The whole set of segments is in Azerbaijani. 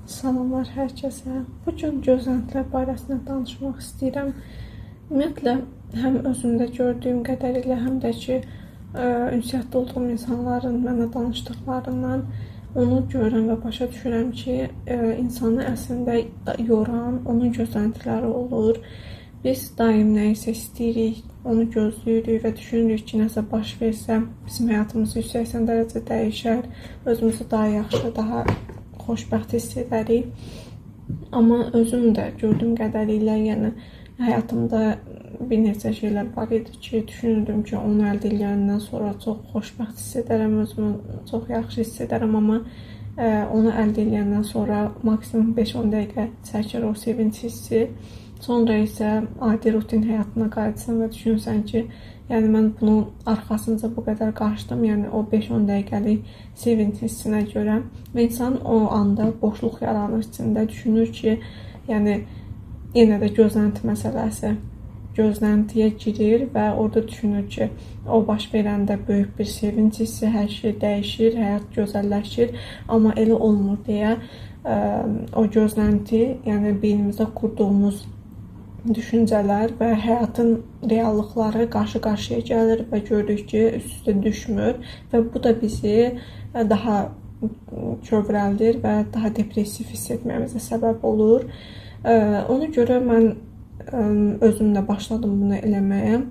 Salamlar hər kəsə. Bu gün gözləntilər barəsində danışmaq istəyirəm. Ümumiyyətlə, həm özümdə gördüyüm qədərilə, həm də ki, ünsiyyətdə olduğum insanların mənə danışdıqlarından onu görürəm və başa düşürəm ki, insanı əslində yoran onun gözləntiləri olur. Biz daim nəyisə istəyirik, onu gözləyirik və düşünürük ki, nəsə baş versə, bizim həyatımız 180 dərəcə dəyişər, özümüzü daha yaxşı, daha xoşbəxt hiss edərik. Amma özüm də gördüyüm qədərilə, yəni həyatımda bir neçə şeylər var idi ki, düşünürdüm ki, onu əldə edəndən sonra çox xoşbəxt hiss edərəm, özümü çox yaxşı hiss edərəm, amma onu əldə edəndən sonra maksimum 5-10 dəqiqə çəkir o sevinç hissi. Sonra isə adi rutin həyatına qayıtsan və düşünsən ki, yəni mən bunun arxasınca bu qədər qaçdım, yəni o 5-10 dəqiqəlik sevinç hissinə görə və insan o anda boşluq yaranır içində, düşünür ki, yəni yenə də gözlənti məsələsi, gözləntiyə girir və orada düşünür ki, o baş verəndə böyük bir sevinç hissi, hər şey dəyişir, həyat gözəlləşir, amma elə olmur deyə o gözlənti, yəni beynimizdə qurduğumuz düşüncələr və həyatın reallıqları qarşı-qarşıya gəlir və görürük ki, üst-üstə düşmür və bu da bizi daha kövrəldir və daha depressiv hiss etməyimizə səbəb olur. Ona görə mən özümlə başladım bunu eləməyə.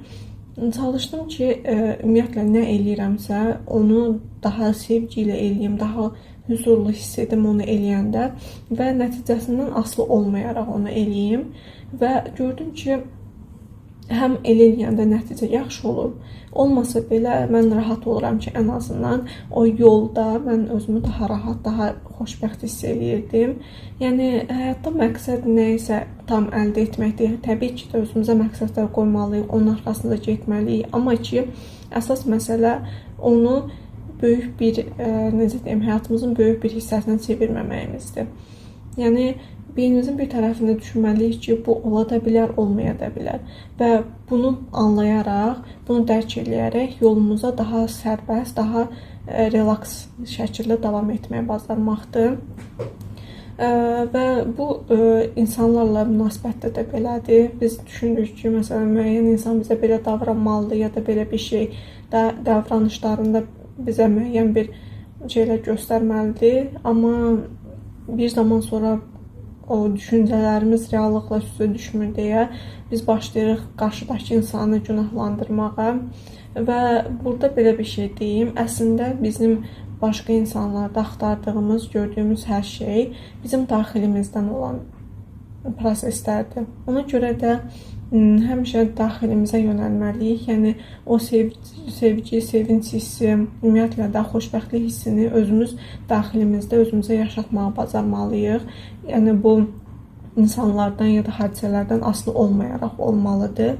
Çalışdım ki, ümumiyyətlə nə eləyirəmsə, onu daha sevgi ilə eləyim, daha huzurlu hiss edim onu eləyəndə və nəticəsindən asılı olmayaraq onu eləyim. Və gördüm ki, həm elə eləyəndə nəticə yaxşı olur. Olmasa belə mən rahat oluram ki, ən azından o yolda mən özümü daha rahat, daha xoşbəxt hiss eləyirdim. Yəni, həyatda məqsəd nə isə tam əldə etməkdir. Təbii ki, də özümüzə məqsədlər qoymalıyıq, onun arxasında getməliyik. Amma ki, əsas məsələ onu böyük bir, necə deyim, həyatımızın böyük bir hissəsinə çevirməməyimizdir. Yəni, beynimizin bir tərəfində düşünməliyik ki, bu ola da bilər, olmaya da bilər və bunu anlayaraq, bunu dərk eləyərək yolumuza daha sərbəst, daha relaks şəkildə davam etməyə bacarmaqdır. Və bu insanlarla münasibətdə də belədir. Biz düşünürük ki, məsələn, müəyyən insan bizə belə davranmalıdır ya da belə bir şey davranışlarında bizə müəyyən bir şeylər göstərməlidir. Amma bir zaman sonra o düşüncələrimiz reallıqla üstə düşmür deyə biz başlayırıq qarşıdakı insanı günahlandırmağa və burada belə bir şey deyim, əslində bizim başqa insanlarda axtardığımız, gördüyümüz hər şey bizim daxilimizdən olan proseslərdir. Ona görə də həmişə daxilimizə yönəlməliyik, yəni o sevgi, sevinç hissi, ümumiyyətlə də xoşbəxtlik hissini özümüz daxilimizdə özümüzə yaşatmağa bacarmalıyıq. Yəni bu insanlardan ya da hadisələrdən asılı olmayaraq olmalıdır.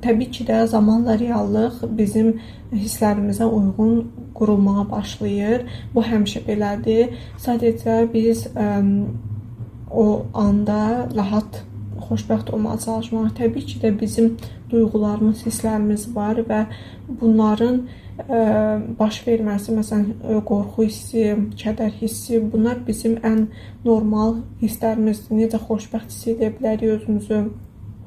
Təbii ki də zamanla reallıq bizim hisslərimizə uyğun qurulmağa başlayır. Bu həmişə belədir. Sadəcə biz o anda rahat, xoşbəxt olmağa çalışmaq. Təbii ki də bizim duyğularımız, hisslərimiz var və bunların baş verməsi, məsələn, qorxu hissi, kədər hissi, bunlar bizim ən normal hisslərimizdir. Necə xoşbəxt hiss edə bilərik, özümüzü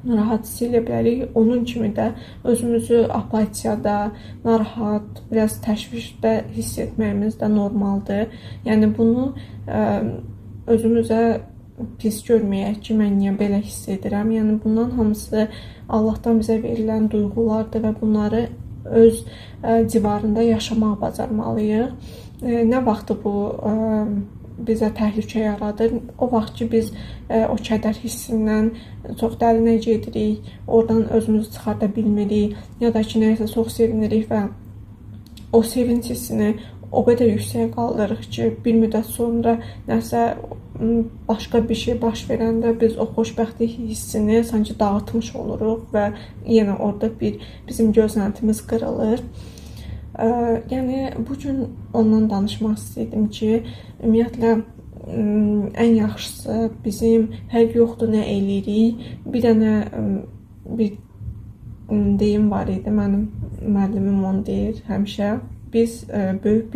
rahat hiss edə bilərik. Onun kimi də özümüzü apatiyada, narahat, biraz təşvişdə hiss etməyimiz də normaldır. Yəni bunu özümüzə pis görməyək ki, mən niyə belə hiss edirəm. Yəni bundan hamısı Allahdan bizə verilən duyğulardır və bunları öz civarında yaşamağa bacarmalıyıq. Nə vaxtı bu bizə təhlükə yaradır? O vaxt ki, biz o kədər hissindən çox dərinə gedirik, oradan özümüzü çıxarda bilmirik, ya da ki, nəyəsə çox sevinirik və o sevinç hissini o qədər yüksək qaldırırıq ki, bir müddət sonra nəsə başqa bir şey baş verəndə biz o xoşbəxtlik hissini sanki dağıtmış oluruq və yenə orada bizim gözləntimiz qırılır. Yəni, bugün ondan danışmaq istəyirdim ki, ümumiyyətlə, ən yaxşısı bizim fərq yoxdur nə eləyirik. Bir dənə bir deyim var idi, mənim müəllimim onu deyir həmişə. Biz böyük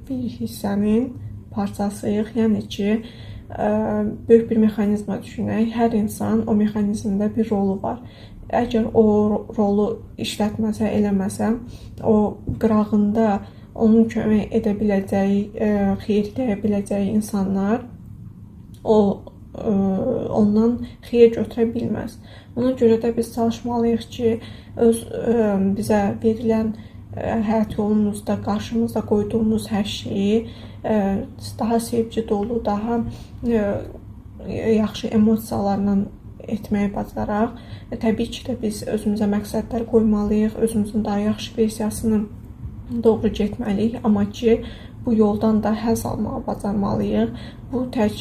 bir hissənin parçasıyıq. Yəni ki, böyük bir mexanizma düşünək. Hər insan o mexanizmdə bir rolu var. Əgər o rolu işlətməsə, eləməsə, o qırağında onun kömək edə biləcəyi, xeyirləyə biləcəyi insanlar ondan xeyir götürə bilməz. Ona görə də biz çalışmalıyıq ki, bizə verilən həyat yolumuzda, qarşımızda qoyduğumuz hər şeyi daha sevgi dolu, daha yaxşı emosiyalarla etməyi bacaraq. Təbii ki də biz özümüzə məqsədlər qoymalıyıq, özümüzün daha yaxşı versiyasını doğru getməliyik, amma ki bu yoldan da həzz almağı bacarmalıyıq. Bu tək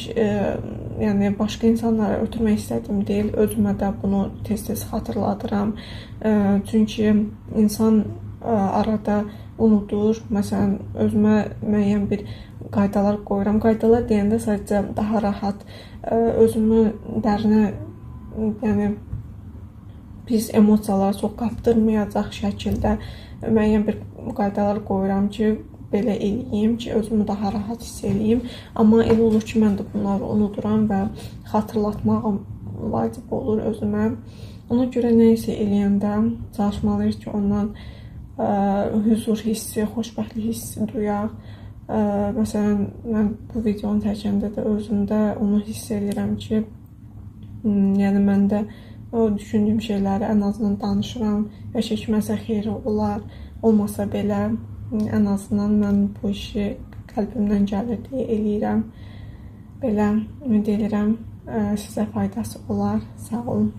yəni başqa insanlara ötürmək istədiyim deyil, özümə də bunu tez-tez xatırladıram. Çünki insan arada unudur. Məsələn, özümə müəyyən bir qaydalar qoyuram. Qaydalar deyəndə sadəcə daha rahat özümü dərinə, yəni pis emosiyalara çox qapdırmayacaq şəkildə müəyyən bir qaydalar qoyuram ki, belə eləyim ki, özümü daha rahat hiss eləyim. Amma elə olur ki, mən də bunları unuduram və xatırlatmağım vacib olur özümə. Ona görə nə isə eləyəndə çalışmalıyıq ki, ondan huzur hissi, xoşbəxtlik hissi duyaq. Məsələn, mən bu videonu çəkəndə də özümdə onu hiss edirəm ki, yəni məndə o düşündüyüm şeyləri ən azından danışıram və çəkməsə xeyri olar, olmasa belə ən azından mən bu işi qəlbimdən gəlir deyə eləyirəm. Belə ümid edirəm sizə faydası olar. Sağ olun.